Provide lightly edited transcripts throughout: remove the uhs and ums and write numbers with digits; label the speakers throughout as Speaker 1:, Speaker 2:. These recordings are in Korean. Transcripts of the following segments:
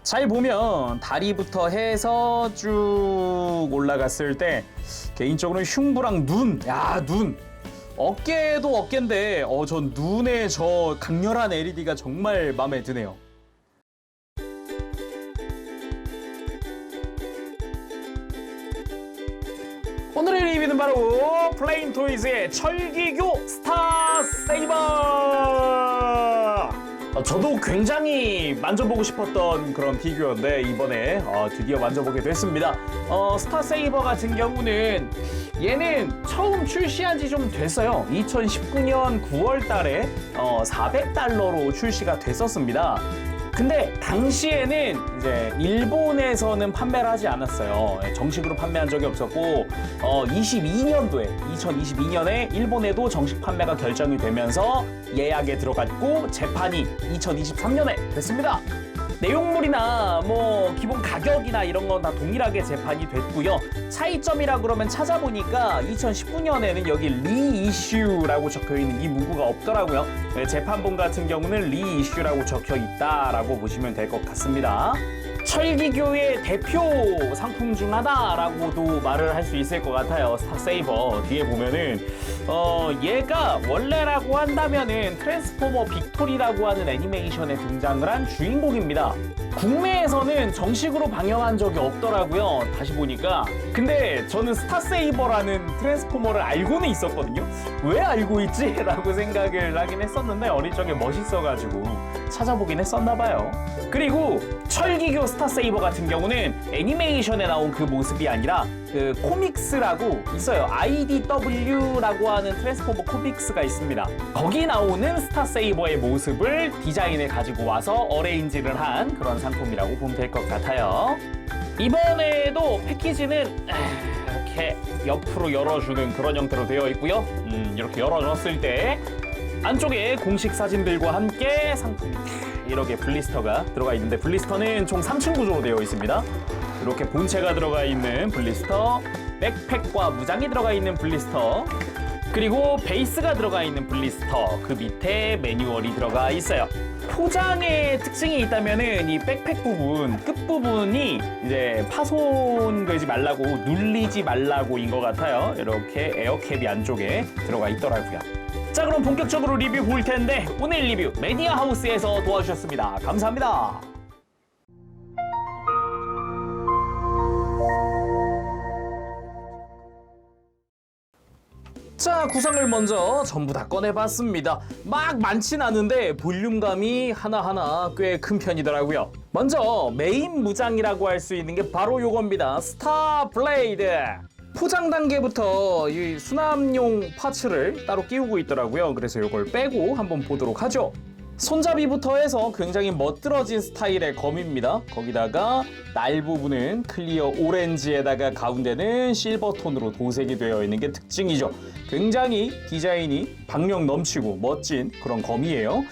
Speaker 1: 잘 보면 다리부터 해서 쭉 올라갔을 때 개인적으로 흉부랑 눈, 눈. 어깨도 어깨인데 전 눈에 저 강렬한 LED가 정말 마음에 드네요. 오늘의 리뷰는 바로 플레인토이즈의 철기교 스타 세이버! 저도 굉장히 만져보고 싶었던 그런 피규어인데 이번에 드디어 만져보게 됐습니다. 스타 세이버 같은 경우는 얘는 처음 출시한 지 좀 됐어요. 2019년 9월 달에 $400로 출시가 됐었습니다. 근데 당시에는 이제 일본에서는 판매를 하지 않았어요. 정식으로 판매한 적이 없었고 2022년에 일본에도 정식 판매가 결정이 되면서 예약에 들어갔고 재판이 2023년에 됐습니다. 내용물이나 뭐 기본 가격이나 이런 건 다 동일하게 재판이 됐고요. 차이점이라 그러면 찾아보니까 2019년에는 여기 리이슈라고 적혀있는 이 문구가 없더라고요. 재판본 같은 경우는 리이슈라고 적혀 있다라고 보시면 될 것 같습니다. 철기교의 대표 상품 중 하나라고도 말을 할 수 있을 것 같아요. 스타세이버 뒤에 보면은 얘가 원래라고 한다면은 트랜스포머 빅토리라고 하는 애니메이션에 등장을 한 주인공입니다. 국내에서는 정식으로 방영한 적이 없더라고요. 다시 보니까. 근데 저는 스타세이버라는 트랜스포머를 알고는 있었거든요. 왜 알고 있지? 라고 생각을 하긴 했었는데 어릴 적에 멋있어가지고 찾아보긴 했었나봐요. 그리고 철기교 스타세이버 같은 경우는 애니메이션에 나온 그 모습이 아니라 그 코믹스라고 있어요. IDW라고 하는 트랜스포머 코믹스가 있습니다. 거기 나오는 스타세이버의 모습을 디자인을 가지고 와서 어레인지를 한 그런 상품이라고 보면 될 것 같아요. 이번에도 패키지는 이렇게 옆으로 열어주는 그런 형태로 되어 있고요. 이렇게 열어줬을 때 안쪽에 공식 사진들과 함께 상품이 이렇게 블리스터가 들어가 있는데 블리스터는 총 3층 구조로 되어 있습니다. 이렇게 본체가 들어가 있는 블리스터, 백팩과 무장이 들어가 있는 블리스터, 그리고 베이스가 들어가 있는 블리스터, 그 밑에 매뉴얼이 들어가 있어요. 포장의 특징이 있다면은 이 백팩 부분, 끝부분이 이제 파손되지 말라고, 눌리지 말라고인 것 같아요. 이렇게 에어캡이 안쪽에 들어가 있더라고요. 자, 그럼 본격적으로 리뷰 볼 텐데 오늘 리뷰 매니아 하우스에서 도와주셨습니다. 감사합니다. 자, 구성을 먼저 전부 다 꺼내봤습니다. 막 많진 않은데 볼륨감이 하나하나 꽤 큰 편이더라고요. 먼저 메인 무장이라고 할 수 있는 게 바로 요겁니다. 스타 블레이드. 포장 단계부터 이 수납용 파츠를 따로 끼우고 있더라고요. 그래서 이걸 빼고 한번 보도록 하죠. 손잡이부터 해서 굉장히 멋들어진 스타일의 검입니다. 거기다가 날 부분은 클리어 오렌지에다가 가운데는 실버 톤으로 도색이 되어 있는 게 특징이죠. 굉장히 디자인이 박력 넘치고 멋진 그런 검이에요.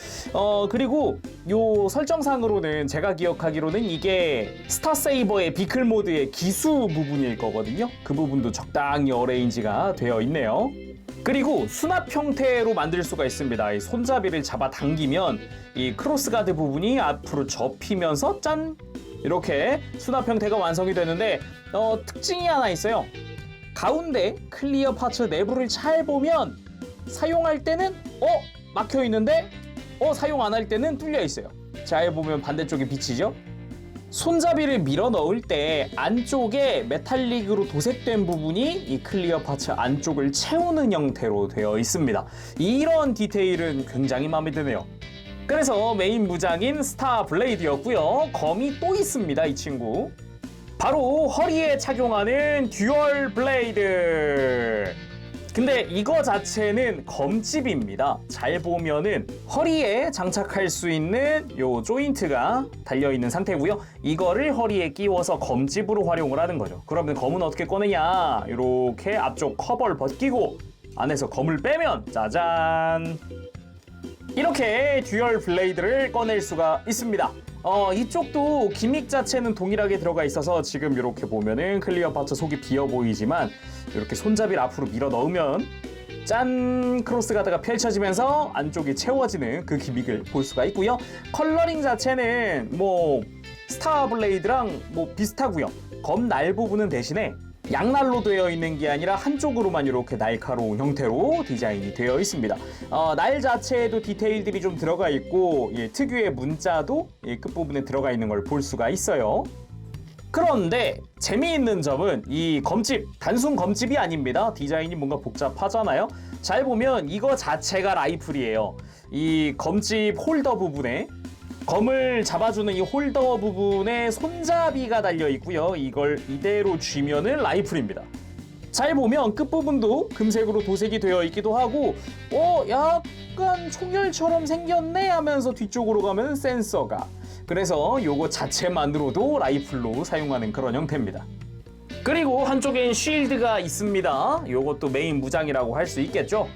Speaker 1: 그리고 요 설정상으로는 제가 기억하기로는 이게 스타세이버의 비클 모드의 기수 부분일 거거든요. 그 부분도 적당히 어레인지가 되어 있네요. 그리고 수납 형태로 만들 수가 있습니다. 이 손잡이를 잡아 당기면 이 크로스가드 부분이 앞으로 접히면서 짠! 이렇게 수납 형태가 완성이 되는데 특징이 하나 있어요. 가운데 클리어 파츠 내부를 잘 보면 사용할 때는 막혀 있는데 사용 안 할 때는 뚫려 있어요. 잘 보면 반대쪽에 비치죠? 손잡이를 밀어 넣을 때 안쪽에 메탈릭으로 도색된 부분이 이 클리어 파츠 안쪽을 채우는 형태로 되어 있습니다. 이런 디테일은 굉장히 마음에 드네요. 그래서 메인 무장인 스타 블레이드였고요. 검이 또 있습니다, 이 친구. 바로 허리에 착용하는 듀얼 블레이드. 근데 이거 자체는 검집입니다. 잘 보면은 허리에 장착할 수 있는 요 조인트가 달려있는 상태고요. 이거를 허리에 끼워서 검집으로 활용을 하는 거죠. 그러면 검은 어떻게 꺼내냐? 이렇게 앞쪽 커버를 벗기고 안에서 검을 빼면 짜잔! 이렇게 듀얼 블레이드를 꺼낼 수가 있습니다. 이쪽도 기믹 자체는 동일하게 들어가 있어서 지금 이렇게 보면은 클리어 파츠 속이 비어 보이지만 이렇게 손잡이를 앞으로 밀어 넣으면 짠! 크로스가드가 펼쳐지면서 안쪽이 채워지는 그 기믹을 볼 수가 있고요. 컬러링 자체는 뭐 스타블레이드랑 뭐 비슷하고요. 검 날 부분은 대신에 양날로 되어 있는 게 아니라 한쪽으로만 이렇게 날카로운 형태로 디자인이 되어 있습니다. 날 자체에도 디테일들이 좀 들어가 있고 특유의 문자도 끝부분에 들어가 있는 걸 볼 수가 있어요. 그런데 재미있는 점은 이 검집, 단순 검집이 아닙니다. 디자인이 뭔가 복잡하잖아요. 잘 보면 이거 자체가 라이플이에요. 이 검집 홀더 부분에 검을 잡아주는 이 홀더 부분에 손잡이가 달려 있고요. 이걸 이대로 쥐면은 라이플입니다. 잘 보면 끝부분도 금색으로 도색이 되어 있기도 하고 약간 총열처럼 생겼네 하면서 뒤쪽으로 가면 센서가, 그래서 요거 자체만으로도 라이플로 사용하는 그런 형태입니다. 그리고 한쪽엔 쉴드가 있습니다. 요것도 메인 무장이라고 할 수 있겠죠.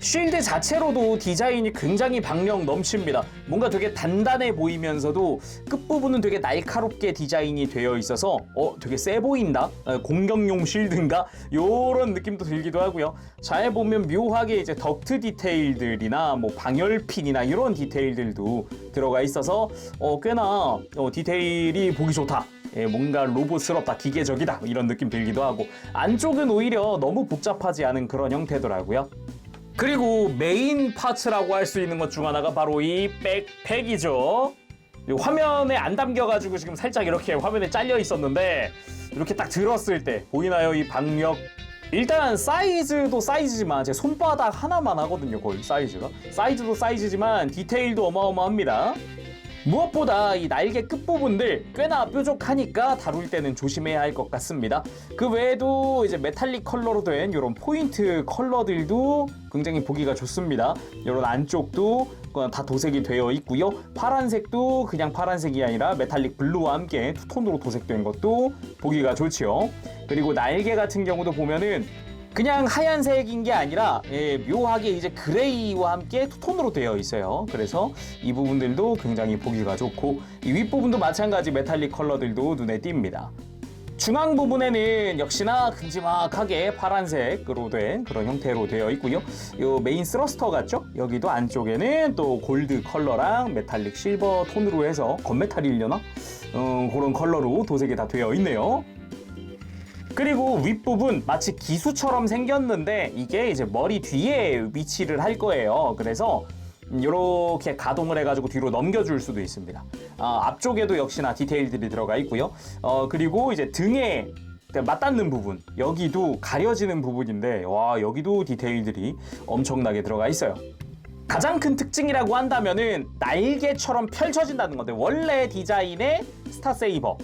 Speaker 1: 쉴드 자체로도 디자인이 굉장히 박력 넘칩니다. 뭔가 되게 단단해 보이면서도 끝부분은 되게 날카롭게 디자인이 되어 있어서 되게 세 보인다? 공격용 쉴드인가? 요런 느낌도 들기도 하고요. 잘 보면 묘하게 이제 덕트 디테일들이나 뭐 방열핀이나 이런 디테일들도 들어가 있어서 꽤나 디테일이 보기 좋다. 뭔가 로봇스럽다, 기계적이다 이런 느낌 들기도 하고, 안쪽은 오히려 너무 복잡하지 않은 그런 형태더라고요. 그리고 메인 파츠라고 할 수 있는 것 중 하나가 바로 이 백팩이죠. 화면에 안 담겨가지고 지금 살짝 이렇게 화면에 잘려 있었는데 이렇게 딱 들었을 때 보이나요? 이 박력. 일단 사이즈도 사이즈지만 제 손바닥 하나만 하거든요. 거의 사이즈가. 사이즈도 사이즈지만 디테일도 어마어마합니다. 무엇보다 이 날개 끝부분들 꽤나 뾰족하니까 다룰 때는 조심해야 할 것 같습니다. 그 외에도 이제 메탈릭 컬러로 된 이런 포인트 컬러들도 굉장히 보기가 좋습니다. 이런 안쪽도 다 도색이 되어 있고요. 파란색도 그냥 파란색이 아니라 메탈릭 블루와 함께 투톤으로 도색된 것도 보기가 좋지요. 그리고 날개 같은 경우도 보면은 그냥 하얀색인 게 아니라 묘하게 이제 그레이와 함께 투톤으로 되어 있어요. 그래서 이 부분들도 굉장히 보기가 좋고, 이 윗부분도 마찬가지 메탈릭 컬러들도 눈에 띕니다. 중앙 부분에는 역시나 큼지막하게 파란색으로 된 그런 형태로 되어 있고요. 요 메인 스러스터 같죠? 여기도 안쪽에는 또 골드 컬러랑 메탈릭 실버 톤으로 해서 건메탈이려나? 그런 컬러로 도색이 다 되어 있네요. 그리고 윗부분 마치 기수처럼 생겼는데 이게 이제 머리 뒤에 위치를 할 거예요. 그래서 이렇게 가동을 해가지고 뒤로 넘겨줄 수도 있습니다. 앞쪽에도 역시나 디테일들이 들어가 있고요. 그리고 이제 등에 맞닿는 부분, 여기도 가려지는 부분인데 와, 여기도 디테일들이 엄청나게 들어가 있어요. 가장 큰 특징이라고 한다면은 날개처럼 펼쳐진다는 건데, 원래 디자인의 스타세이버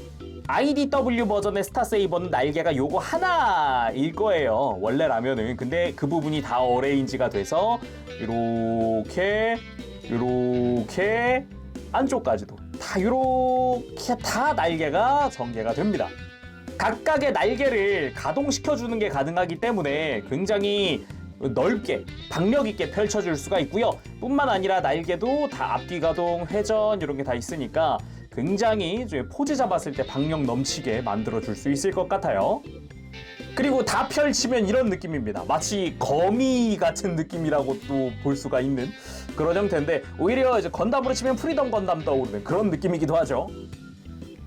Speaker 1: IDW 버전의 스타세이버는 날개가 요거 하나일 거예요, 원래라면은. 근데 그 부분이 다 어레인지가 돼서 이렇게 안쪽까지도 다 이렇게 다 날개가 전개가 됩니다. 각각의 날개를 가동시켜주는 게 가능하기 때문에 굉장히 넓게 박력 있게 펼쳐줄 수가 있고요. 뿐만 아니라 날개도 다 앞뒤 가동, 회전 이런 게 다 있으니까 굉장히 포즈 잡았을 때 박력 넘치게 만들어줄 수 있을 것 같아요. 그리고 다 펼치면 이런 느낌입니다. 마치 거미 같은 느낌이라고 또 볼 수가 있는 그런 형태인데, 오히려 이제 건담으로 치면 프리덤 건담 떠오르는 그런 느낌이기도 하죠.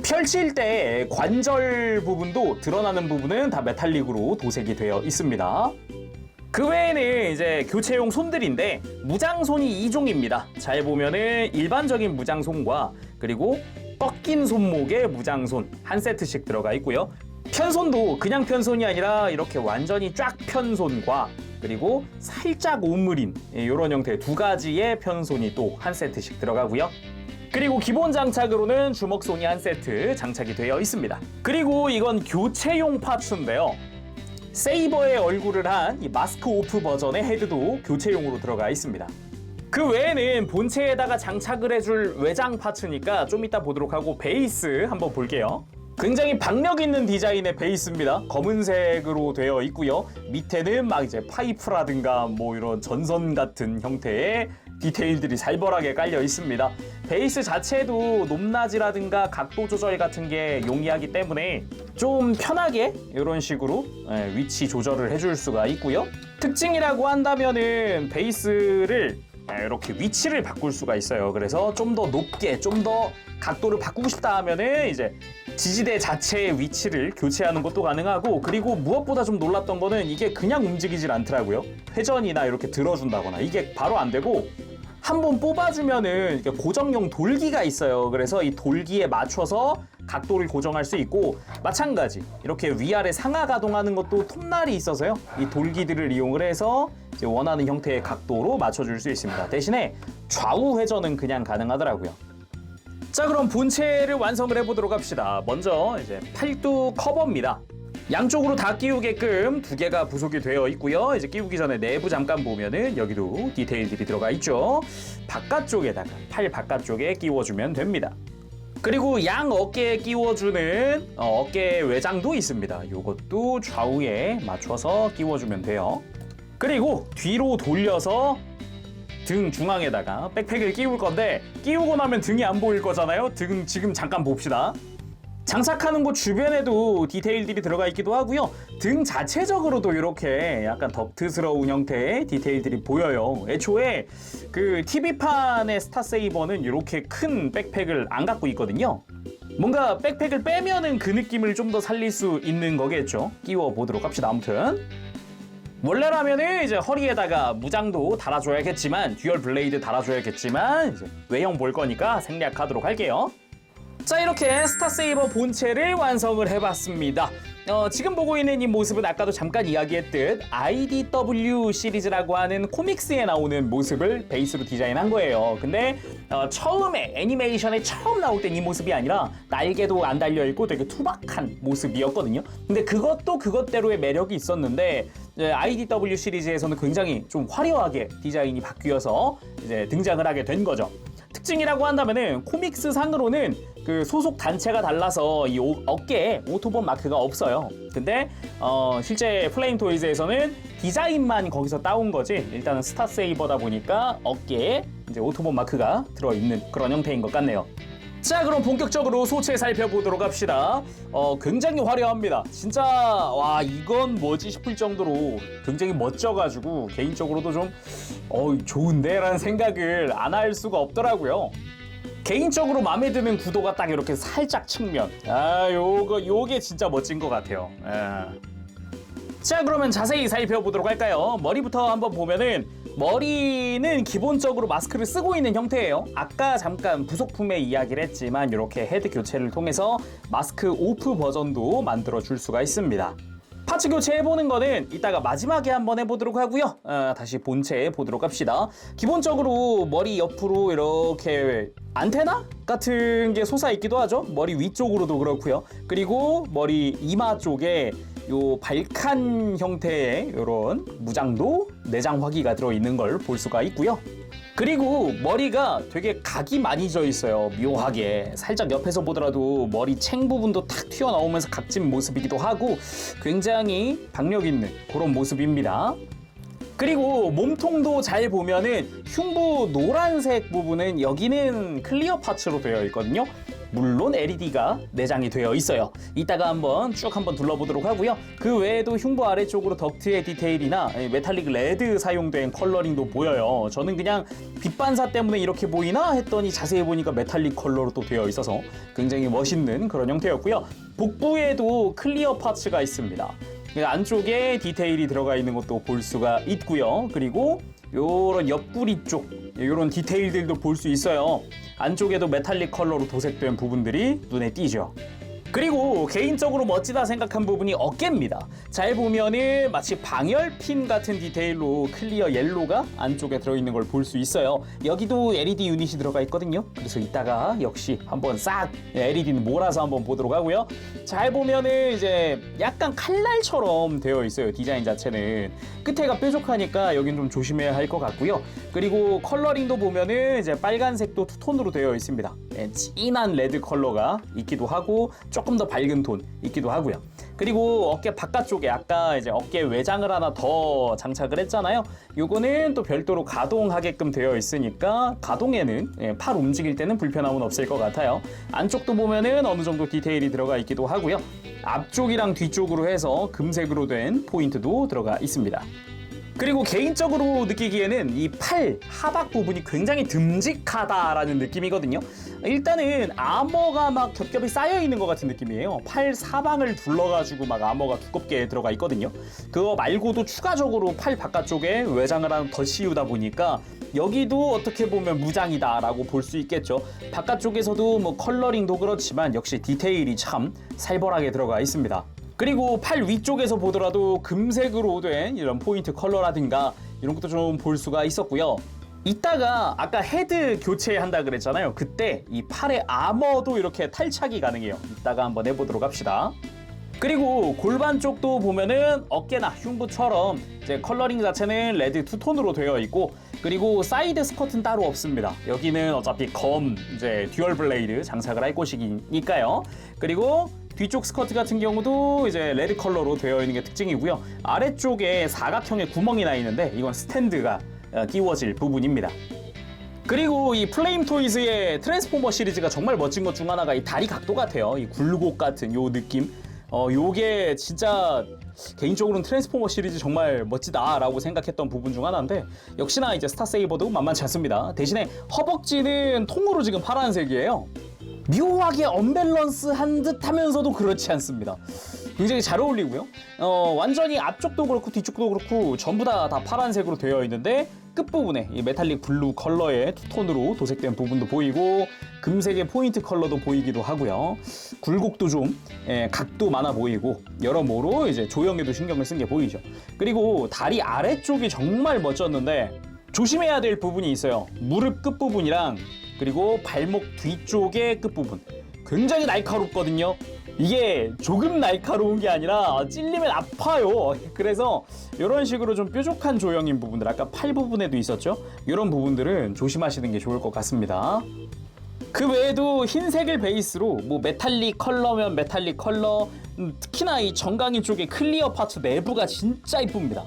Speaker 1: 펼칠 때 관절 부분도 드러나는 부분은 다 메탈릭으로 도색이 되어 있습니다. 그 외에는 이제 교체용 손들인데 무장손이 2종입니다. 잘 보면은 일반적인 무장손과 그리고 꺾인 손목의 무장손 한 세트씩 들어가 있고요. 편손도 그냥 편손이 아니라 이렇게 완전히 쫙 편손과 그리고 살짝 오므린 이런 형태의 두 가지의 편손이 또 한 세트씩 들어가고요. 그리고 기본 장착으로는 주먹손이 한 세트 장착이 되어 있습니다. 그리고 이건 교체용 파츠인데요. 세이버의 얼굴을 한 이 마스크 오프 버전의 헤드도 교체용으로 들어가 있습니다. 그 외에는 본체에다가 장착을 해줄 외장 파츠니까 좀 이따 보도록 하고, 베이스 한번 볼게요. 굉장히 박력 있는 디자인의 베이스입니다. 검은색으로 되어 있고요. 밑에는 막 이제 파이프라든가 뭐 이런 전선 같은 형태의 디테일들이 살벌하게 깔려 있습니다. 베이스 자체도 높낮이라든가 각도 조절 같은 게 용이하기 때문에 좀 편하게 이런 식으로 위치 조절을 해줄 수가 있고요. 특징이라고 한다면은 베이스를 이렇게 위치를 바꿀 수가 있어요. 그래서 좀 더 높게, 좀 더 각도를 바꾸고 싶다 하면은 이제 지지대 자체의 위치를 교체하는 것도 가능하고, 그리고 무엇보다 좀 놀랐던 거는 이게 그냥 움직이질 않더라고요. 회전이나 이렇게 들어준다거나 이게 바로 안 되고, 한번 뽑아주면은 고정용 돌기가 있어요. 그래서 이 돌기에 맞춰서 각도를 고정할 수 있고, 마찬가지 이렇게 위아래 상하 가동하는 것도 톱날이 있어서요. 이 돌기들을 이용을 해서 이제 원하는 형태의 각도로 맞춰줄 수 있습니다. 대신에 좌우 회전은 그냥 가능하더라고요. 자, 그럼 본체를 완성을 해보도록 합시다. 먼저 이제 팔뚝 커버입니다. 양쪽으로 다 끼우게끔 두 개가 부속이 되어 있고요. 이제 끼우기 전에 내부 잠깐 보면은 여기도 디테일들이 들어가 있죠. 바깥쪽에다가 팔 바깥쪽에 끼워주면 됩니다. 그리고 양 어깨에 끼워주는 어깨 외장도 있습니다. 이것도 좌우에 맞춰서 끼워주면 돼요. 그리고 뒤로 돌려서 등 중앙에다가 백팩을 끼울 건데, 끼우고 나면 등이 안 보일 거잖아요. 등 지금 잠깐 봅시다. 장착하는 곳 주변에도 디테일들이 들어가 있기도 하고요. 등 자체적으로도 이렇게 약간 덕트스러운 형태의 디테일들이 보여요. 애초에 그 TV판의 스타세이버는 이렇게 큰 백팩을 안 갖고 있거든요. 뭔가 백팩을 빼면은 그 느낌을 좀 더 살릴 수 있는 거겠죠. 끼워 보도록 합시다. 아무튼 원래라면은 이제 허리에다가 무장도 달아줘야겠지만, 듀얼 블레이드 달아줘야겠지만, 이제 외형 볼 거니까 생략하도록 할게요. 자, 이렇게 스타세이버 본체를 완성을 해봤습니다. 지금 보고 있는 이 모습은 아까도 잠깐 이야기했듯 IDW 시리즈라고 하는 코믹스에 나오는 모습을 베이스로 디자인한 거예요. 근데 처음에 애니메이션에 처음 나올 땐 이 모습이 아니라 날개도 안 달려있고 되게 투박한 모습이었거든요. 근데 그것도 그것대로의 매력이 있었는데, IDW 시리즈에서는 굉장히 좀 화려하게 디자인이 바뀌어서 이제 등장을 하게 된 거죠. 특징이라고 한다면은 코믹스 상으로는 그 소속 단체가 달라서 이 어깨에 오토본 마크가 없어요. 근데 실제 플레임 토이즈에서는 디자인만 거기서 따온 거지, 일단은 스타세이버다 보니까 어깨에 이제 오토본 마크가 들어있는 그런 형태인 것 같네요. 자, 그럼 본격적으로 소체 살펴보도록 합시다. 굉장히 화려합니다. 진짜 와, 이건 뭐지 싶을 정도로 굉장히 멋져가지고 개인적으로도 좀 좋은데? 라는 생각을 안 할 수가 없더라고요. 개인적으로 마음에 드는 구도가 딱 이렇게 살짝 측면. 요게 진짜 멋진 것 같아요. 자, 그러면 자세히 살펴보도록 할까요? 머리부터 한번 보면은, 머리는 기본적으로 마스크를 쓰고 있는 형태예요. 아까 잠깐 부속품의 이야기를 했지만 이렇게 헤드 교체를 통해서 마스크 오프 버전도 만들어 줄 수가 있습니다. 파츠 교체해보는 거는 이따가 마지막에 한번 해보도록 하고요. 다시 본체 보도록 합시다. 기본적으로 머리 옆으로 이렇게 안테나 같은 게 솟아있기도 하죠. 머리 위쪽으로도 그렇고요. 그리고 머리 이마 쪽에 요 발칸 형태의 이런 무장도 내장 화기가 들어있는 걸 볼 수가 있고요. 그리고 머리가 되게 각이 많이 져 있어요. 묘하게. 살짝 옆에서 보더라도 머리 챙 부분도 탁 튀어나오면서 각진 모습이기도 하고 굉장히 박력 있는 그런 모습입니다. 그리고 몸통도 잘 보면은 흉부 노란색 부분은 여기는 클리어 파츠로 되어 있거든요. 물론 LED가 내장이 되어 있어요. 이따가 한번 쭉 한번 둘러보도록 하고요. 그 외에도 흉부 아래쪽으로 덕트의 디테일이나 메탈릭 레드 사용된 컬러링도 보여요. 저는 그냥 빛 반사 때문에 이렇게 보이나 했더니 자세히 보니까 메탈릭 컬러로 또 되어 있어서 굉장히 멋있는 그런 형태였고요. 복부에도 클리어 파츠가 있습니다. 안쪽에 디테일이 들어가 있는 것도 볼 수가 있고요. 그리고 요런 옆구리 쪽 요런 디테일들도 볼 수 있어요. 안쪽에도 메탈릭 컬러로 도색된 부분들이 눈에 띄죠. 그리고 개인적으로 멋지다 생각한 부분이 어깨입니다. 잘 보면은 마치 방열핀 같은 디테일로 클리어 옐로가 안쪽에 들어있는 걸 볼 수 있어요. 여기도 LED 유닛이 들어가 있거든요. 그래서 이따가 역시 한번 싹 LED는 몰아서 한번 보도록 하고요. 잘 보면은 이제 약간 칼날처럼 되어 있어요. 디자인 자체는 끝에가 뾰족하니까 여긴 좀 조심해야 할 것 같고요. 그리고 컬러링도 보면은 이제 빨간색도 투톤으로 되어 있습니다. 진한 레드 컬러가 있기도 하고 조금 더 밝은 톤 있기도 하고요. 그리고 어깨 바깥쪽에 아까 이제 어깨 외장을 하나 더 장착을 했잖아요. 요거는 또 별도로 가동하게끔 되어 있으니까 가동에는 팔 움직일 때는 불편함은 없을 것 같아요. 안쪽도 보면은 어느 정도 디테일이 들어가 있기도 하고요. 앞쪽이랑 뒤쪽으로 해서 금색으로 된 포인트도 들어가 있습니다. 그리고 개인적으로 느끼기에는 이 팔 하박 부분이 굉장히 듬직하다라는 느낌이거든요. 일단은 아머가 막 겹겹이 쌓여 있는 것 같은 느낌이에요. 팔 사방을 둘러가지고 막 아머가 두껍게 들어가 있거든요. 그거 말고도 추가적으로 팔 바깥쪽에 외장을 하나 더 씌우다 보니까 여기도 어떻게 보면 무장이다라고 볼 수 있겠죠. 바깥쪽에서도 뭐 컬러링도 그렇지만 역시 디테일이 참 살벌하게 들어가 있습니다. 그리고 팔 위쪽에서 보더라도 금색으로 된 이런 포인트 컬러라든가 이런 것도 좀 볼 수가 있었고요. 이따가 아까 헤드 교체한다 그랬잖아요. 그때 이 팔의 아머도 이렇게 탈착이 가능해요. 이따가 한번 해보도록 합시다. 그리고 골반 쪽도 보면은 어깨나 흉부처럼 이제 컬러링 자체는 레드 투톤으로 되어 있고, 그리고 사이드 스커트는 따로 없습니다. 여기는 어차피 이제 듀얼 블레이드 장착을 할 곳이니까요. 그리고 뒤쪽 스커트 같은 경우도 이제 레드 컬러로 되어 있는 게 특징이고요. 아래쪽에 사각형의 구멍이 나 있는데 이건 스탠드가 끼워질 부분입니다. 그리고 이 플레임 토이즈의 트랜스포머 시리즈가 정말 멋진 것 중 하나가 이 다리 각도 같아요. 이 굴곡 같은 요 느낌. 요게 진짜 개인적으로는 트랜스포머 시리즈 정말 멋지다라고 생각했던 부분 중 하나인데, 역시나 이제 스타세이버도 만만치 않습니다. 대신에 허벅지는 통으로 지금 파란색이에요. 묘하게 언밸런스한 듯 하면서도 그렇지 않습니다. 굉장히 잘 어울리고요. 완전히 앞쪽도 그렇고 뒤쪽도 그렇고 전부 다 파란색으로 되어 있는데, 끝부분에 이 메탈릭 블루 컬러의 투톤으로 도색된 부분도 보이고 금색의 포인트 컬러도 보이기도 하고요. 굴곡도 좀 각도 많아 보이고 여러모로 이제 조형에도 신경을 쓴 게 보이죠. 그리고 다리 아래쪽이 정말 멋졌는데 조심해야 될 부분이 있어요. 무릎 끝부분이랑 그리고 발목 뒤쪽의 끝부분 굉장히 날카롭거든요. 이게 조금 날카로운 게 아니라 찔리면 아파요. 그래서 이런 식으로 좀 뾰족한 조형인 부분들, 아까 팔 부분에도 있었죠? 이런 부분들은 조심하시는 게 좋을 것 같습니다. 그 외에도 흰색을 베이스로 뭐 메탈릭 컬러면 메탈릭 컬러, 특히나 이 정강이 쪽의 클리어 파츠 내부가 진짜 이쁩니다.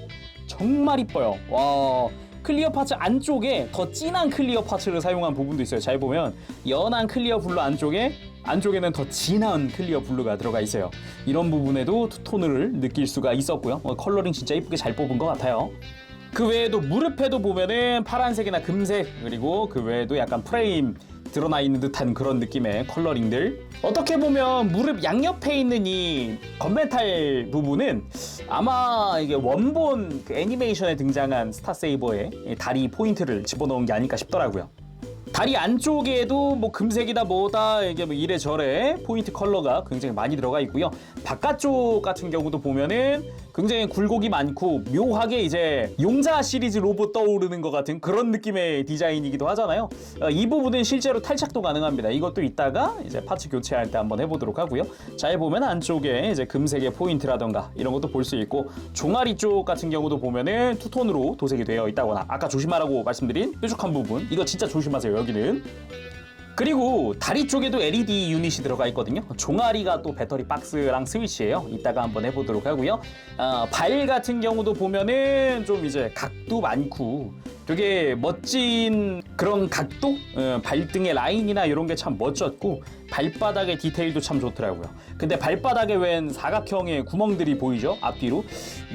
Speaker 1: 정말 이뻐요. 와, 클리어 파츠 안쪽에 더 진한 클리어 파츠를 사용한 부분도 있어요. 잘 보면 연한 클리어 블루 안쪽에는 더 진한 클리어 블루가 들어가 있어요. 이런 부분에도 투톤을 느낄 수가 있었고요. 컬러링 진짜 이쁘게 잘 뽑은 것 같아요. 그 외에도 무릎에도 보면은 파란색이나 금색, 그리고 그 외에도 약간 프레임 드러나 있는 듯한 그런 느낌의 컬러링들. 어떻게 보면 무릎 양옆에 있는 이 건메탈 부분은 아마 이게 원본 그 애니메이션에 등장한 스타세이버의 다리 포인트를 집어넣은 게 아닐까 싶더라고요. 다리 안쪽에도 뭐 금색이다 뭐다 이게 뭐 이래저래 포인트 컬러가 굉장히 많이 들어가 있고요. 바깥쪽 같은 경우도 보면은 굉장히 굴곡이 많고 묘하게 이제 용자 시리즈 로봇 떠오르는 것 같은 그런 느낌의 디자인이기도 하잖아요. 이 부분은 실제로 탈착도 가능합니다. 이것도 이따가 이제 파츠 교체할 때 한번 해보도록 하고요. 잘 보면 안쪽에 이제 금색의 포인트라던가 이런 것도 볼 수 있고, 종아리 쪽 같은 경우도 보면은 투톤으로 도색이 되어 있다거나 아까 조심하라고 말씀드린 뾰족한 부분, 이거 진짜 조심하세요. 여기는. 그리고 다리 쪽에도 LED 유닛이 들어가 있거든요. 종아리가 또 배터리 박스랑 스위치예요. 이따가 한번 해보도록 하고요. 발 같은 경우도 보면은 좀 이제 각도 많고 되게 멋진 그런 각도? 발등의 라인이나 이런 게 참 멋졌고 발바닥의 디테일도 참 좋더라고요. 근데 발바닥에 웬 사각형의 구멍들이 보이죠? 앞뒤로.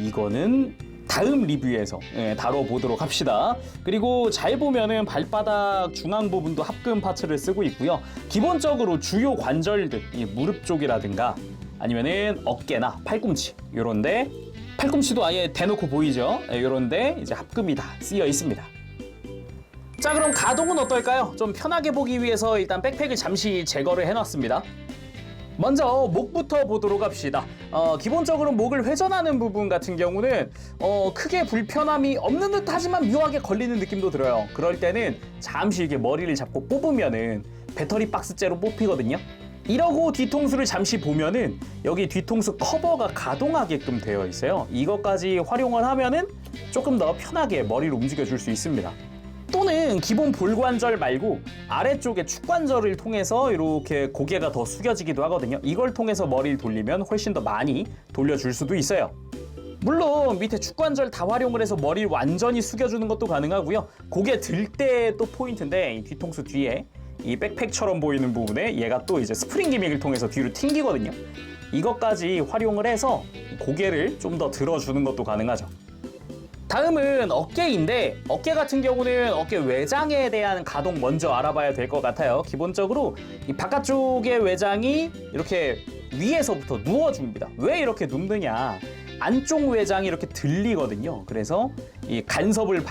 Speaker 1: 이거는 다음 리뷰에서 다뤄보도록 합시다. 그리고 잘 보면은 발바닥 중앙 부분도 합금 파츠를 쓰고 있고요. 기본적으로 주요 관절들, 이 무릎 쪽이라든가 아니면은 어깨나 팔꿈치 요런데, 팔꿈치도 아예 대놓고 보이죠? 요런데 이제 합금이 다 쓰여 있습니다. 자, 그럼 가동은 어떨까요? 좀 편하게 보기 위해서 일단 백팩을 잠시 제거를 해놨습니다. 먼저 목부터 보도록 합시다. 기본적으로 목을 회전하는 부분 같은 경우는 크게 불편함이 없는 듯 하지만 묘하게 걸리는 느낌도 들어요. 그럴 때는 잠시 이렇게 머리를 잡고 뽑으면은 배터리 박스째로 뽑히거든요. 이러고 뒤통수를 잠시 보면은 여기 뒤통수 커버가 가동하게끔 되어 있어요. 이것까지 활용을 하면은 조금 더 편하게 머리를 움직여 줄 수 있습니다. 또는 기본 볼관절 말고 아래쪽에 축관절을 통해서 이렇게 고개가 더 숙여지기도 하거든요. 이걸 통해서 머리를 돌리면 훨씬 더 많이 돌려줄 수도 있어요. 물론 밑에 축관절 다 활용을 해서 머리를 완전히 숙여주는 것도 가능하고요. 고개 들 때 또 포인트인데, 이 뒤통수 뒤에 이 백팩처럼 보이는 부분에 얘가 또 이제 스프링 기믹을 통해서 뒤로 튕기거든요. 이것까지 활용을 해서 고개를 좀 더 들어주는 것도 가능하죠. 다음은 어깨인데 어깨 같은 경우는 어깨 외장에 대한 가동 먼저 알아봐야 될 것 같아요. 기본적으로 이 바깥쪽의 외장이 이렇게 위에서부터 누워줍니다. 왜 이렇게 눕느냐? 안쪽 외장이 이렇게 들리거든요. 그래서 이 간섭을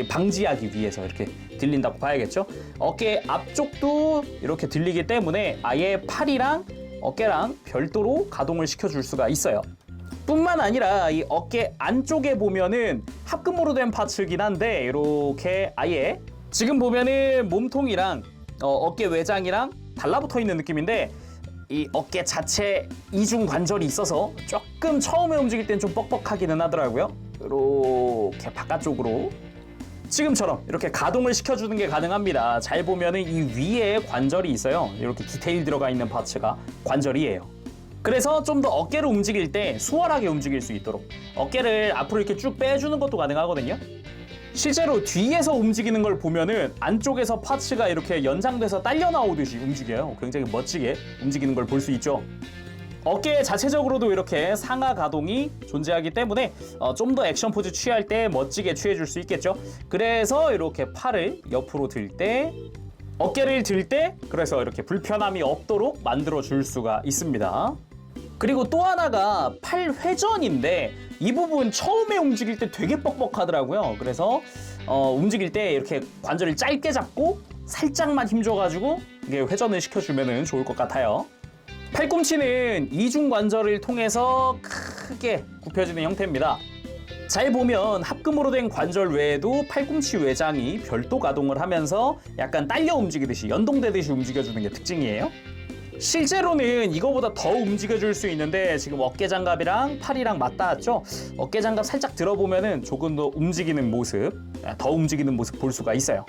Speaker 1: 방지하기 위해서 이렇게 들린다고 봐야겠죠. 어깨 앞쪽도 이렇게 들리기 때문에 아예 팔이랑 어깨랑 별도로 가동을 시켜줄 수가 있어요. 뿐만 아니라 이 어깨 안쪽에 보면은 합금으로 된 파츠긴 한데 이렇게 아예 지금 보면은 몸통이랑 어깨 외장이랑 달라붙어 있는 느낌인데 이 어깨 자체 이중 관절이 있어서 조금 처음에 움직일 땐 좀 뻑뻑하기는 하더라고요. 이렇게 바깥쪽으로 지금처럼 이렇게 가동을 시켜주는 게 가능합니다. 잘 보면은 이 위에 관절이 있어요. 이렇게 디테일 들어가 있는 파츠가 관절이에요. 그래서 좀 더 어깨를 움직일 때 수월하게 움직일 수 있도록 어깨를 앞으로 이렇게 쭉 빼주는 것도 가능하거든요. 실제로 뒤에서 움직이는 걸 보면은 안쪽에서 파츠가 이렇게 연장돼서 딸려 나오듯이 움직여요. 굉장히 멋지게 움직이는 걸 볼 수 있죠. 어깨 자체적으로도 이렇게 상하 가동이 존재하기 때문에 좀 더 액션 포즈 취할 때 멋지게 취해줄 수 있겠죠. 그래서 이렇게 팔을 옆으로 들 때 어깨를 들 때 그래서 이렇게 불편함이 없도록 만들어 줄 수가 있습니다. 그리고 또 하나가 팔 회전인데 이 부분 처음에 움직일 때 되게 뻑뻑하더라고요. 그래서 움직일 때 이렇게 관절을 짧게 잡고 살짝만 힘줘가지고 이게 회전을 시켜주면 좋을 것 같아요. 팔꿈치는 이중 관절을 통해서 크게 굽혀지는 형태입니다. 잘 보면 합금으로 된 관절 외에도 팔꿈치 외장이 별도 가동을 하면서 약간 딸려 움직이듯이 연동되듯이 움직여주는 게 특징이에요. 실제로는 이거보다 더 움직여줄 수 있는데 지금 어깨장갑이랑 팔이랑 맞닿았죠? 어깨장갑 살짝 들어보면은 조금 더 움직이는 모습, 더 움직이는 모습 볼 수가 있어요.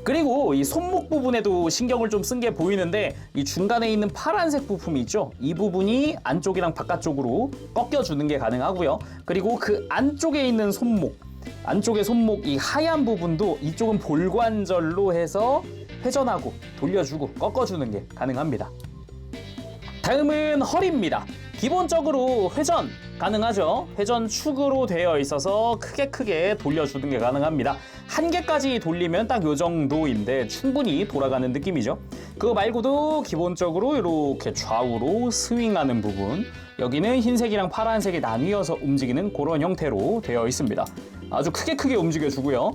Speaker 1: 그리고 이 손목 부분에도 신경을 좀 쓴 게 보이는데 이 중간에 있는 파란색 부품이 있죠? 이 부분이 안쪽이랑 바깥쪽으로 꺾여주는 게 가능하고요. 그리고 그 안쪽에 있는 손목, 안쪽의 손목 이 하얀 부분도 이쪽은 볼관절로 해서 회전하고 돌려주고 꺾어주는 게 가능합니다. 다음은 허리입니다. 기본적으로 회전 가능하죠. 회전 축으로 되어 있어서 크게 돌려주는 게 가능합니다. 한 개까지 돌리면 딱 요 정도인데 충분히 돌아가는 느낌이죠. 그거 말고도 기본적으로 이렇게 좌우로 스윙하는 부분, 여기는 흰색이랑 파란색이 나뉘어서 움직이는 그런 형태로 되어 있습니다. 아주 크게 움직여주고요.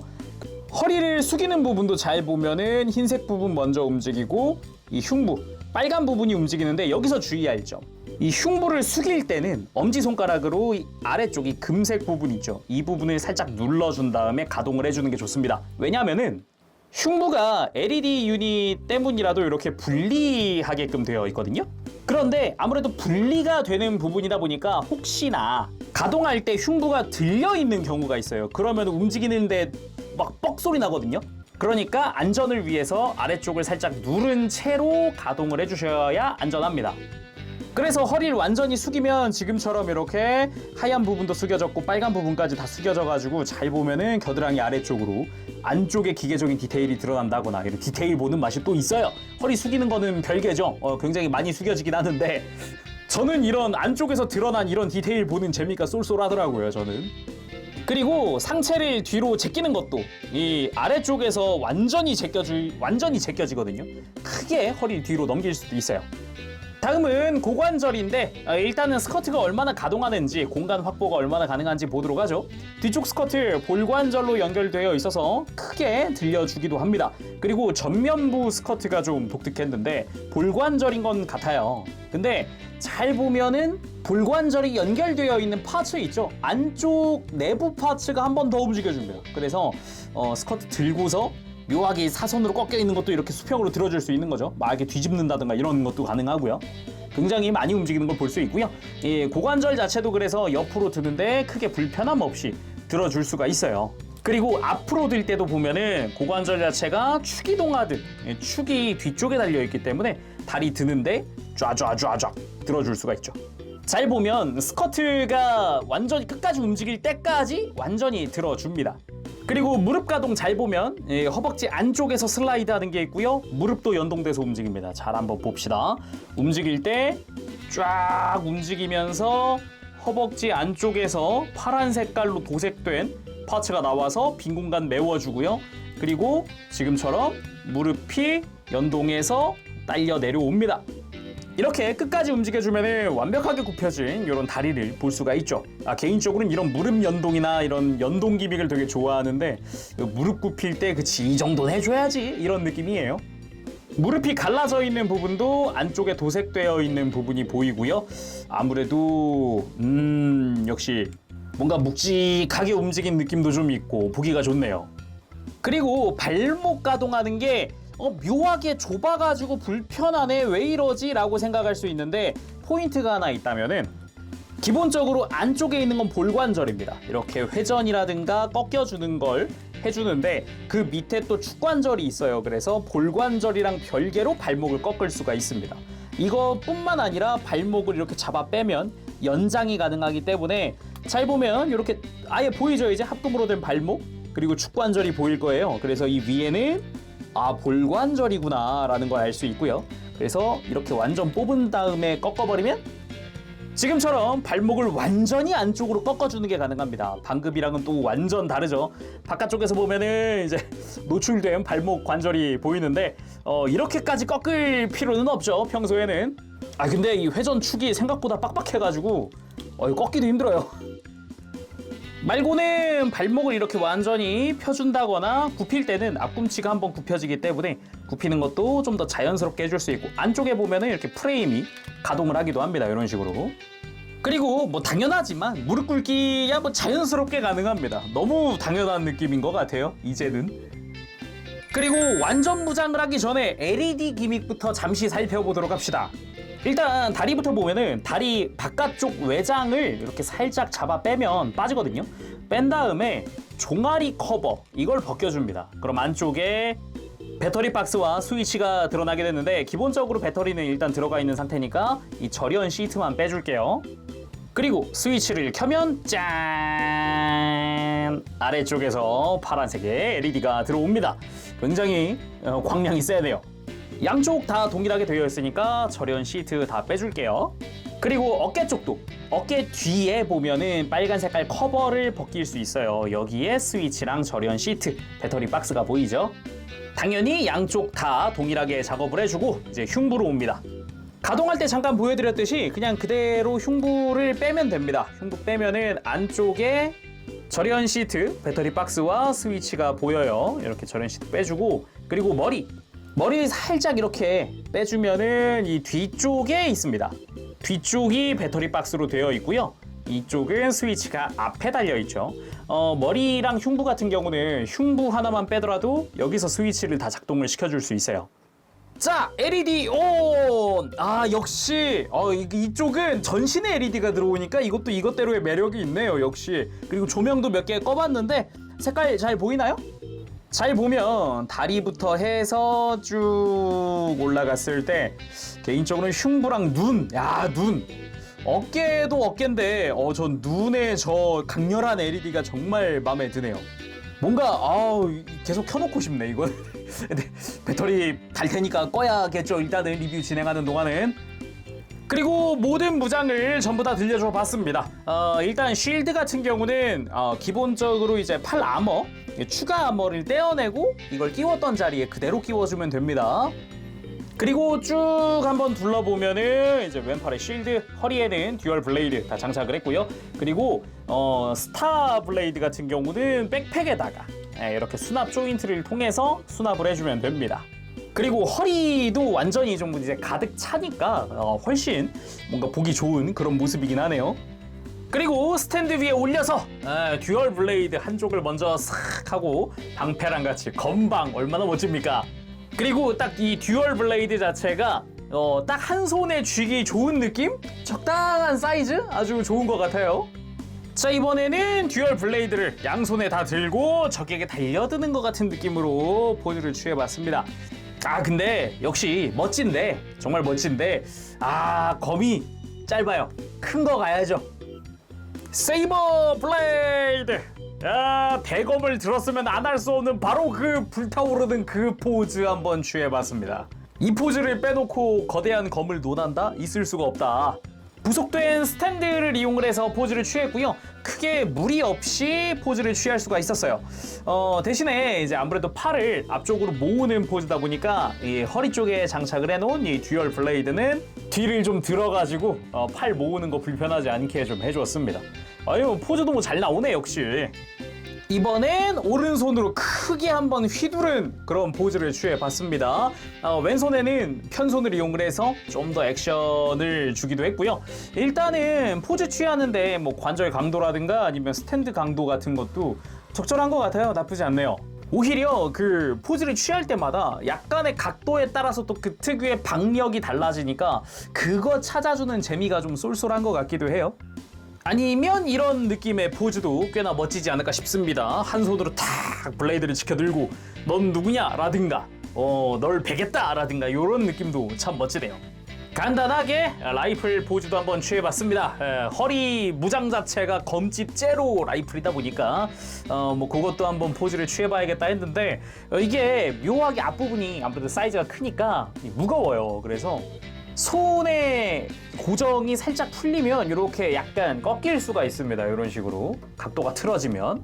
Speaker 1: 허리를 숙이는 부분도 잘 보면은 흰색 부분 먼저 움직이고 이 흉부 빨간 부분이 움직이는데 여기서 주의할 점, 이 흉부를 숙일 때는 엄지손가락으로 이 아래쪽 이 금색 부분 있죠, 이 부분을 살짝 눌러준 다음에 가동을 해주는 게 좋습니다. 왜냐하면은 흉부가 LED 유닛 때문이라도 이렇게 분리하게끔 되어 있거든요. 그런데 아무래도 분리가 되는 부분이다 보니까 혹시나 가동할 때 흉부가 들려있는 경우가 있어요. 그러면 움직이는데 막 뻑소리 나거든요. 그러니까 안전을 위해서 아래쪽을 살짝 누른 채로 가동을 해주셔야 안전합니다. 그래서 허리를 완전히 숙이면 지금처럼 이렇게 하얀 부분도 숙여졌고 빨간 부분까지 다 숙여져가지고 잘 보면은 겨드랑이 아래쪽으로 안쪽에 기계적인 디테일이 드러난다거나 이런 디테일 보는 맛이 또 있어요. 허리 숙이는 거는 별개죠. 굉장히 많이 숙여지긴 하는데 저는 이런 안쪽에서 드러난 이런 디테일 보는 재미가 쏠쏠하더라고요, 저는. 그리고 상체를 뒤로 제끼는 것도 이 아래쪽에서 완전히 제껴지거든요. 크게 허리를 뒤로 넘길 수도 있어요. 다음은 고관절인데 일단은 스커트가 얼마나 가동하는지, 공간 확보가 얼마나 가능한지 보도록 하죠. 뒤쪽 스커트 볼관절로 연결되어 있어서 크게 들려주기도 합니다. 그리고 전면부 스커트가 좀 독특했는데 볼관절인 건 같아요. 근데 잘 보면은 볼관절이 연결되어 있는 파츠 있죠? 안쪽 내부 파츠가 한 번 더 움직여줍니다. 그래서 스커트 들고서 묘하게 사선으로 꺾여 있는 것도 이렇게 수평으로 들어줄 수 있는 거죠. 막 이렇게 뒤집는다든가 이런 것도 가능하고요. 굉장히 많이 움직이는 걸 볼 수 있고요. 이 고관절 자체도 그래서 옆으로 드는데 크게 불편함 없이 들어줄 수가 있어요. 그리고 앞으로 들 때도 보면은 고관절 자체가 축이 동하듯 축이 뒤쪽에 달려있기 때문에 다리 드는데 쫙 들어줄 수가 있죠. 잘 보면 스커트가 완전히 끝까지 움직일 때까지 완전히 들어줍니다. 그리고 무릎 가동 잘 보면 허벅지 안쪽에서 슬라이드 하는 게 있고요. 무릎도 연동돼서 움직입니다. 잘 한번 봅시다. 움직일 때 쫙 움직이면서 허벅지 안쪽에서 파란 색깔로 도색된 파츠가 나와서 빈 공간 메워주고요. 그리고 지금처럼 무릎이 연동해서 딸려 내려옵니다. 이렇게 끝까지 움직여주면 완벽하게 굽혀진 이런 다리를 볼 수가 있죠. 개인적으로는 이런 무릎 연동이나 이런 연동 기믹을 되게 좋아하는데 무릎 굽힐 때 그치 이 정도는 해줘야지 이런 느낌이에요. 무릎이 갈라져 있는 부분도 안쪽에 도색되어 있는 부분이 보이고요. 아무래도 역시 뭔가 묵직하게 움직인 느낌도 좀 있고 보기가 좋네요. 그리고 발목 가동하는 게 묘하게 좁아가지고 불편하네 왜 이러지? 라고 생각할 수 있는데 포인트가 하나 있다면은 기본적으로 안쪽에 있는 건 볼관절입니다. 이렇게 회전이라든가 꺾여주는 걸 해주는데 그 밑에 또 축관절이 있어요. 그래서 볼관절이랑 별개로 발목을 꺾을 수가 있습니다. 이것뿐만 아니라 발목을 이렇게 잡아 빼면 연장이 가능하기 때문에 잘 보면 이렇게 아예 보이죠? 이제 합금으로 된 발목 그리고 축관절이 보일 거예요. 그래서 이 위에는 볼관절이구나 라는 걸 알 수 있고요. 그래서 이렇게 완전 뽑은 다음에 꺾어버리면 지금처럼 발목을 완전히 안쪽으로 꺾어주는 게 가능합니다. 방금이랑은 또 완전 다르죠. 바깥쪽에서 보면은 이제 노출된 발목 관절이 보이는데 이렇게까지 꺾을 필요는 없죠. 평소에는. 근데 이 회전축이 생각보다 빡빡해가지고 꺾기도 힘들어요. 말고는 발목을 이렇게 완전히 펴준다거나 굽힐 때는 앞꿈치가 한번 굽혀지기 때문에 굽히는 것도 좀 더 자연스럽게 해줄 수 있고 안쪽에 보면은 이렇게 프레임이 가동을 하기도 합니다. 이런 식으로. 그리고 뭐 당연하지만 무릎 꿇기야 뭐 자연스럽게 가능합니다. 너무 당연한 느낌인 것 같아요. 이제는. 그리고 완전 무장을 하기 전에 LED 기믹부터 잠시 살펴보도록 합시다. 일단 다리부터 보면은 다리 바깥쪽 외장을 이렇게 살짝 잡아 빼면 빠지거든요. 뺀 다음에 종아리 커버 이걸 벗겨줍니다. 그럼 안쪽에 배터리 박스와 스위치가 드러나게 됐는데 기본적으로 배터리는 일단 들어가 있는 상태니까 이 절연 시트만 빼줄게요. 그리고 스위치를 켜면 짠! 아래쪽에서 파란색의 LED가 들어옵니다. 굉장히 광량이 세네요. 양쪽 다 동일하게 되어 있으니까 절연 시트 다 빼줄게요. 그리고 어깨 쪽도 어깨 뒤에 보면은 빨간 색깔 커버를 벗길 수 있어요. 여기에 스위치랑 절연 시트, 배터리 박스가 보이죠? 당연히 양쪽 다 동일하게 작업을 해주고 이제 흉부로 옵니다. 가동할 때 잠깐 보여드렸듯이 그냥 그대로 흉부를 빼면 됩니다. 흉부 빼면은 안쪽에 절연 시트, 배터리 박스와 스위치가 보여요. 이렇게 절연 시트 빼주고 그리고 머리 살짝 이렇게 빼주면은 이 뒤쪽에 있습니다. 뒤쪽이 배터리 박스로 되어 있고요. 이쪽은 스위치가 앞에 달려 있죠. 머리랑 흉부 같은 경우는 흉부 하나만 빼더라도 여기서 스위치를 다 작동을 시켜줄 수 있어요. 자, LED 온! 역시 이쪽은 전신에 LED가 들어오니까 이것도 이것대로의 매력이 있네요. 역시. 그리고 조명도 몇 개 꺼봤는데 색깔 잘 보이나요? 잘 보면 다리부터 해서 쭉 올라갔을 때 개인적으로는 흉부랑 눈 어깨도 어깨인데 전 눈에 저 강렬한 LED가 정말 마음에 드네요. 뭔가 계속 켜놓고 싶네 이건. 근데 배터리 달 테니까 꺼야겠죠. 일단은 리뷰 진행하는 동안은. 그리고 모든 무장을 전부 다 들려줘 봤습니다. 일단 쉴드 같은 경우는 기본적으로 이제 팔 아머, 추가 아머를 떼어내고 이걸 끼웠던 자리에 그대로 끼워주면 됩니다. 그리고 쭉 한번 둘러보면은 이제 왼팔에 쉴드, 허리에는 듀얼 블레이드 다 장착을 했고요. 그리고 스타 블레이드 같은 경우는 백팩에다가 이렇게 수납 조인트를 통해서 수납을 해주면 됩니다. 그리고 허리도 완전히 좀 이제 가득 차니까 훨씬 뭔가 보기 좋은 그런 모습이긴 하네요. 그리고 스탠드 위에 올려서 듀얼 블레이드 한쪽을 먼저 싹 하고 방패랑 같이 건방 얼마나 멋집니까? 그리고 딱 이 듀얼 블레이드 자체가 딱 한 손에 쥐기 좋은 느낌? 적당한 사이즈? 아주 좋은 것 같아요. 자, 이번에는 듀얼 블레이드를 양손에 다 들고 적에게 달려드는 것 같은 느낌으로 포즈를 취해봤습니다. 근데 역시 멋진데 정말 멋진데 검이 짧아요. 큰 거 가야죠. 세이버 블레이드! 대검을 들었으면 안 할 수 없는 바로 그 불타오르는 그 포즈 한번 취해봤습니다. 이 포즈를 빼놓고 거대한 검을 논한다? 있을 수가 없다. 부속된 스탠드를 이용을 해서 포즈를 취했고요. 크게 무리 없이 포즈를 취할 수가 있었어요. 대신에 이제 아무래도 팔을 앞쪽으로 모으는 포즈다 보니까 이 허리 쪽에 장착을 해놓은 이 듀얼 블레이드는 뒤를 좀 들어가지고 팔 모으는 거 불편하지 않게 좀 해주었습니다. 아유, 포즈도 뭐 잘 나오네 역시. 이번엔 오른손으로 크게 한번 휘두른 그런 포즈를 취해봤습니다. 왼손에는 편손을 이용을 해서 좀 더 액션을 주기도 했고요. 일단은 포즈 취하는데 뭐 관절 강도라든가 아니면 스탠드 강도 같은 것도 적절한 것 같아요. 나쁘지 않네요. 오히려 그 포즈를 취할 때마다 약간의 각도에 따라서 또 그 특유의 박력이 달라지니까 그거 찾아주는 재미가 좀 쏠쏠한 것 같기도 해요. 아니면 이런 느낌의 포즈도 꽤나 멋지지 않을까 싶습니다. 한 손으로 탁 블레이드를 지켜들고 넌 누구냐 라든가 널 베겠다 라든가 이런 느낌도 참 멋지네요. 간단하게 라이플 포즈도 한번 취해봤습니다. 허리 무장 자체가 검집 제로 라이플이다 보니까 뭐 그것도 한번 포즈를 취해봐야겠다 했는데 이게 묘하게 앞부분이 아무래도 사이즈가 크니까 무거워요. 그래서 손에 고정이 살짝 풀리면 이렇게 약간 꺾일 수가 있습니다. 이런 식으로 각도가 틀어지면.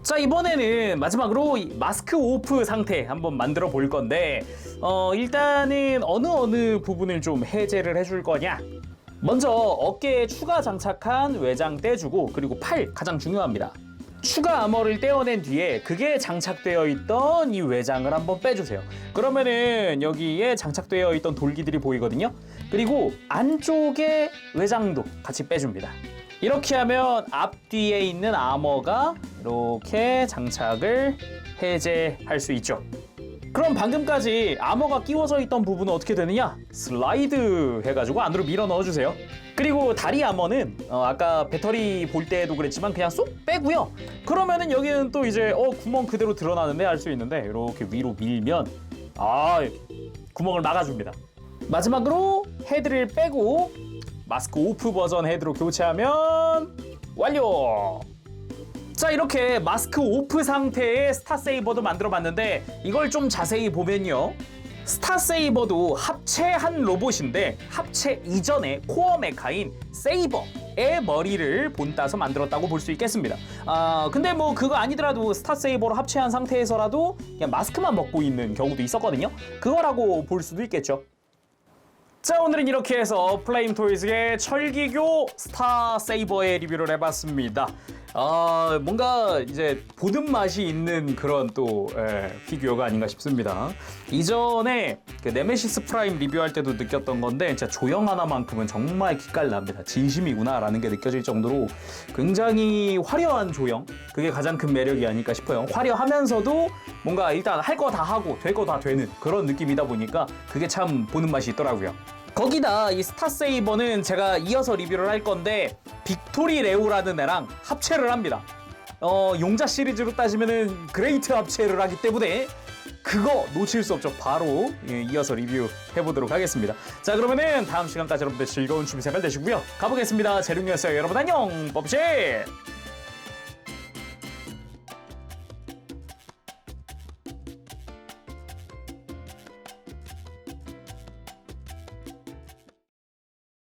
Speaker 1: 자, 이번에는 마지막으로 이 마스크 오프 상태 한번 만들어 볼 건데 일단은 어느 부분을 좀 해제를 해줄 거냐. 먼저 어깨에 추가 장착한 외장 떼주고, 그리고 팔 가장 중요합니다. 추가 아머를 떼어낸 뒤에 그게 장착되어 있던 이 외장을 한번 빼주세요. 그러면은 여기에 장착되어 있던 돌기들이 보이거든요. 그리고 안쪽에 외장도 같이 빼줍니다. 이렇게 하면 앞뒤에 있는 아머가 이렇게 장착을 해제할 수 있죠. 그럼 방금까지 아머가 끼워져 있던 부분은 어떻게 되느냐? 슬라이드 해가지고 안으로 밀어 넣어주세요. 그리고 다리 아머는 아까 배터리 볼 때도 그랬지만 그냥 쏙 빼고요. 그러면은 여기는 또 이제 구멍 그대로 드러나는데 알 수 있는데 이렇게 위로 밀면 구멍을 막아줍니다. 마지막으로 헤드를 빼고 마스크 오프 버전 헤드로 교체하면 완료! 자, 이렇게 마스크 오프 상태의 스타세이버도 만들어봤는데 이걸 좀 자세히 보면요, 스타세이버도 합체한 로봇인데 합체 이전에 코어 메카인 세이버의 머리를 본따서 만들었다고 볼 수 있겠습니다. 근데 뭐 그거 아니더라도 스타세이버로 합체한 상태에서라도 그냥 마스크만 먹고 있는 경우도 있었거든요. 그거라고 볼 수도 있겠죠. 자, 오늘은 이렇게 해서 플레임토이즈의 철기교 스타세이버의 리뷰를 해봤습니다. 뭔가 이제 보는 맛이 있는 그런 또 피규어가 아닌가 싶습니다. 이전에 그 네메시스 프라임 리뷰할 때도 느꼈던 건데 진짜 조형 하나만큼은 정말 기깔납니다. 진심이구나 라는 게 느껴질 정도로 굉장히 화려한 조형, 그게 가장 큰 매력이 아닐까 싶어요. 화려하면서도 뭔가 일단 할 거 다 하고 될 거 다 되는 그런 느낌이다 보니까 그게 참 보는 맛이 있더라고요. 거기다 이 스타세이버는 제가 이어서 리뷰를 할 건데 빅토리 레오라는 애랑 합체를 합니다. 용자 시리즈로 따지면은 그레이트 합체를 하기 때문에 그거 놓칠 수 없죠. 바로 이어서 리뷰해보도록 하겠습니다. 자, 그러면은 다음 시간까지 여러분들 즐거운 취미 생활 되시고요. 가보겠습니다. 재룡이었어요. 여러분 안녕. 뽀뽀쉐.